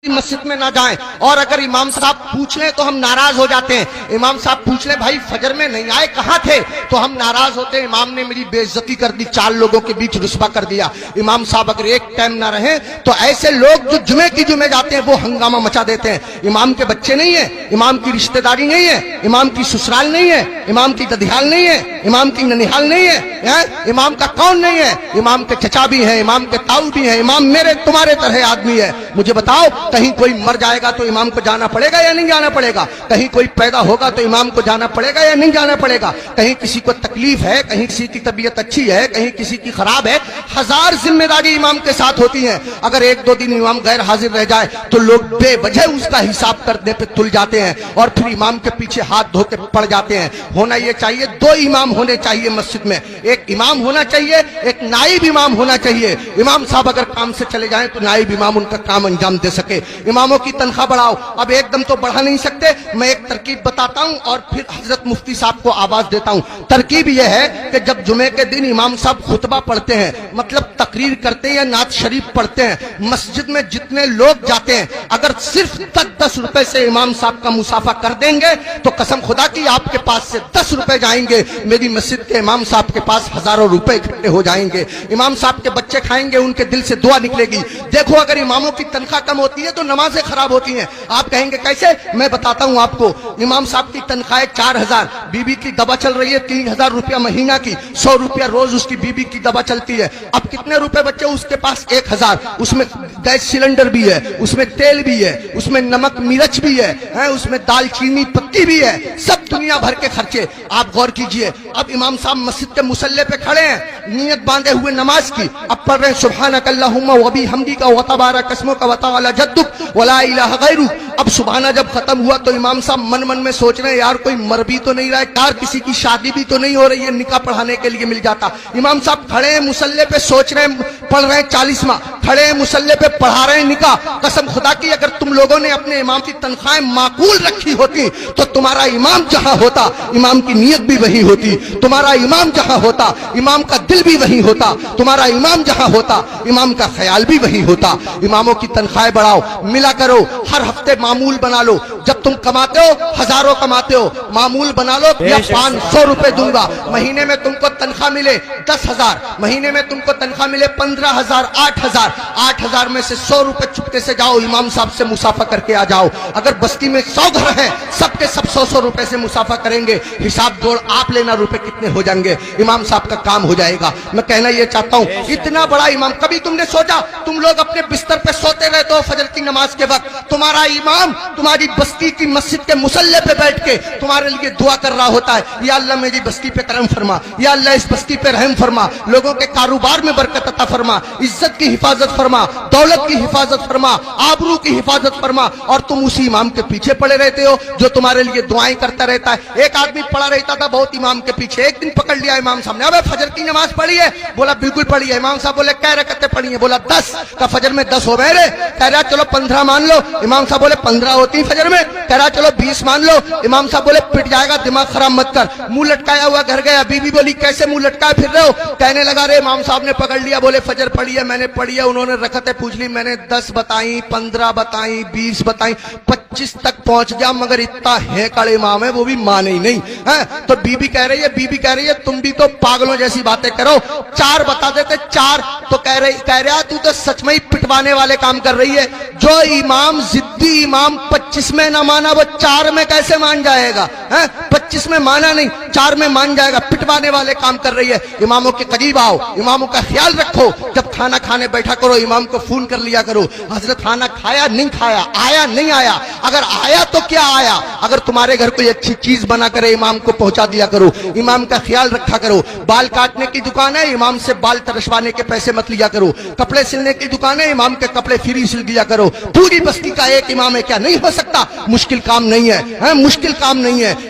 مسجد میں نہ جائیں، اور اگر امام صاحب پوچھ لیں تو ہم ناراض ہو جاتے ہیں۔ امام صاحب پوچھ لیں بھائی فجر میں نہیں آئے کہاں تھے، تو ہم ناراض ہوتے ہیں، امام نے میری بے عزتی کر دی، 4 لوگوں کے بیچ رسوا کر دیا۔ امام صاحب اگر ایک ٹائم نہ رہیں تو ایسے لوگ جو جمعے کی جمعے جاتے ہیں وہ ہنگامہ مچا دیتے ہیں۔ امام کے بچے نہیں ہیں، امام کی رشتہ داری نہیں ہے، امام کی سسرال نہیں ہے، امام کی ددھیال نہیں ہے، امام کی ننیحال نہیں ہے، امام کا کون نہیں ہے، امام کے چچا بھی ہیں، امام کے تاؤ بھی ہیں، امام میرے تمہارے طرح آدمی ہے۔ مجھے بتاؤ کہیں کوئی مر جائے گا تو امام کو جانا پڑے گا یا نہیں جانا پڑے گا؟ کہیں کوئی پیدا ہوگا تو امام کو جانا پڑے گا یا نہیں جانا پڑے گا؟ کہیں کسی کو تکلیف ہے، کہیں کسی کی طبیعت اچھی ہے، کہیں کسی کی خراب ہے، 1000 ذمہ داری امام کے ساتھ ہوتی ہیں۔ اگر 1-2 دن امام غیر حاضر رہ جائے تو لوگ بے وجہ اس کا حساب کرنے پہ تل جاتے ہیں اور پھر امام کے پیچھے ہاتھ دھو کے پڑ جاتے ہیں۔ ہونا یہ چاہیے 2 امام ہونے چاہیے مسجد میں، ایک امام ہونا چاہیے، ایک نائب امام ہونا چاہیے۔ امام صاحب اگر کام سے چلے جائیں تو نائب امام ان کا کام انجام دے سکے۔ اماموں کی تنخواہ بڑھاؤ، اب ایک دم تو بڑھا نہیں سکتے، میں ایک ترکیب بتاتا ہوں اور پھر حضرت مفتی صاحب کو آواز دیتا ہوں۔ ترکیب یہ ہے کہ جب جمعے کے دن امام صاحب خطبہ پڑھتے ہیں، مطلب تقریر کرتے ہیں یا نعت شریف پڑھتے ہیں، مسجد میں جتنے لوگ جاتے ہیں اگر صرف 10 روپے سے امام صاحب کا مسافہ کر دیں گے تو قسم خدا کی آپ کے پاس سے 10 روپے جائیں گے، میری مسجد کے امام صاحب کے پاس ہزاروں روپے اکٹھے ہو جائیں گے۔ امام صاحب کے بچے کھائیں گے، ان کے دل سے دعا نکلے گی۔ دیکھو اگر اماموں کی تنخواہ کم ہوتی ہے تو نمازیں خراب ہوتی ہیں۔ آپ کہیں گے کیسے؟ میں بتاتا ہوں آپ کو۔ امام صاحب کی تنخواہ 4000، بیوی کی دوا چل رہی ہے 3000 روپیہ مہینہ کی، 100 روپیہ روز اس کی بیوی کی دوا چلتی ہے۔ اب کتنے روپے بچے اس کے پاس؟ 1000۔ اس میں گیس سلنڈر بھی ہے، اس میں تیل بھی ہے، اس میں نمک مرچ بھی ہے، اس میں دال چینی پتی بھی ہے، سب دنیا بھر کے خرچے۔ آپ غور کیجئے، اب امام صاحب مسجد کے مصلی پہ کھڑے ہیں نیت باندھے ہوئے نماز کی، اب پڑھ رہے ہیں سبحانک اللہم وبحمدک وتبارک اسمک وتعالی جدک ولا الہ غیرک۔ اب سبحانہ جب ختم ہوا تو امام صاحب من میں سوچ رہے ہیں یار کوئی مر بھی تو نہیں رہا ہے، یار کسی کی شادی بھی تو نہیں ہو رہی ہے، نکاح پڑھانے کے لیے مل جاتا۔ امام صاحب کھڑے ہیں مصلی پہ، سوچ رہے ہیں، پڑھ رہے ہیں 40واں، کھڑے ہیں مصلی پہ پڑھا رہے ہیں نکاح۔ قسم خدا کی اگر تم لوگوں نے اپنے امام کی تنخواہیں معقول رکھی ہوتی تو تمہارا امام جہاں ہوتا امام کی نیت بھی وہی ہوتی، تمہارا امام جہاں ہوتا امام کا دل بھی وہی ہوتا، تمہارا امام جہاں ہوتا امام کا خیال بھی وہی ہوتا۔ اماموں کی تنخواہیں بڑھاؤ، ملا کرو، ہر ہفتے معمول بنا لو۔ جب تم کماتے ہو، ہزاروں کماتے ہو، معمول بنا لو یا 500 روپے دوں گا، مہینے میں تم کو تنخواہ ملے 10,000، مہینے میں تم کو تنخواہ ملے 15,000، 8,000 میں سے 100 روپے چپکے سے جاؤ امام صاحب سے مسافہ کر کے آ جاؤ۔ اگر بستی میں 100 گھر ہیں، سب کے سب 100 روپے سے مسافہ کریں گے، حساب جوڑ آپ لینا روپے کتنے ہو جائیں گے، امام صاحب کا کام ہو جائے گا۔ میں کہنا یہ چاہتا ہوں اتنا بڑا امام، کبھی تم نے سوچا تم لوگ اپنے بستر پہ سوتے رہتے ہو فجر کی نماز کے وقت، تمہارا امام تمہاری بستی کی مسجد کے مصلی پہ بیٹھ کے تمہارے لیے دعا کر رہا ہوتا ہے، یا اللہ میری بستی پہ کرم فرما، یا اللہ اس بستی پہ رحم فرما، لوگوں کے کاروبار میں برکت عطا فرما، عزت کی حفاظت فرما، دولت کی حفاظت فرما، آبرو کی حفاظت فرما، اور تم اسی امام کے پیچھے پڑے رہتے ہو جو تمہارے لیے دعائیں کرتا رہتا ہے۔ ایک آدمی پڑا رہتا تھا بہت امام کے پیچھے، ایک دن پکڑ لیا امام صاحب نے، ابے فجر کی نماز پڑھی ہے؟ بولا بالکل پڑھی ہے۔ امام صاحب بولے کیا رکعتیں پڑھی ہیں؟ بولا 10۔ کا فجر میں 10 ہو گئے رے؟ کہہ رہا چلو 15 مان لو۔ امام صاحب بولے 15 ہوتی ہیں فجر میں؟ کہہ رہا چلو 20 مان لو۔ امام صاحب بولے پٹ جائے گا، دماغ خراب مت کر۔ منہ لٹکایا ہوا گھر گیا، بیوی بولی کیسے منہ لٹکائے پھر رہے ہو؟ کہنے لگا رے امام صاحب نے پکڑ لیا، بولے فجر پڑھی ہے، میں نے پڑھی ہے، انہوں نے رکعتیں پوچھ لی، میں نے 10 بتائیں، 15 بتائیں، 20 بتائیں، 25 تک پہنچ گیا، مگر اتنا ہے کڑے امام ہے وہ بھی مانے ہی نہیں۔ تو بیوی کہہ رہی ہے تم بھی تو پاگلوں جیسی باتیں کرو، 4 بتا دیتے 4۔ تو کہہ رہا تو سچ میں ہی پٹوانے والے کام کر رہی ہے، جو امام ضدی امام 25 میں نہ مانا وہ 4 میں کیسے مان جائے گا؟ 25 میں مانا نہیں 4 میں مان جائے گا، پٹوانے والے کام کر رہی ہے۔ اماموں کے قریب آؤ، اماموں کا خیال رکھو، جب کھانا کھانے بیٹھا کرو امام کو فون کر لیا کرو، حضرت کھانا کھایا نہیں کھایا، آیا نہیں آیا، اگر آیا تو کیا آیا، اگر تمہارے گھر کوئی اچھی چیز بنا کرے امام کو پہنچا دیا کرو، امام کا خیال رکھا کرو۔ بال کاٹنے کی دکان ہے، امام سے بال ترشوانے کے پیسے مت لیا کرو۔ کپڑے سلنے کی دکان ہے، امام کے کپڑے فری سل دیا کرو۔ پوری بستی کا ایک امام ہے، کیا نہیں ہو سکتا؟ مشکل کام نہیں ہے، مشکل کام نہیں ہے،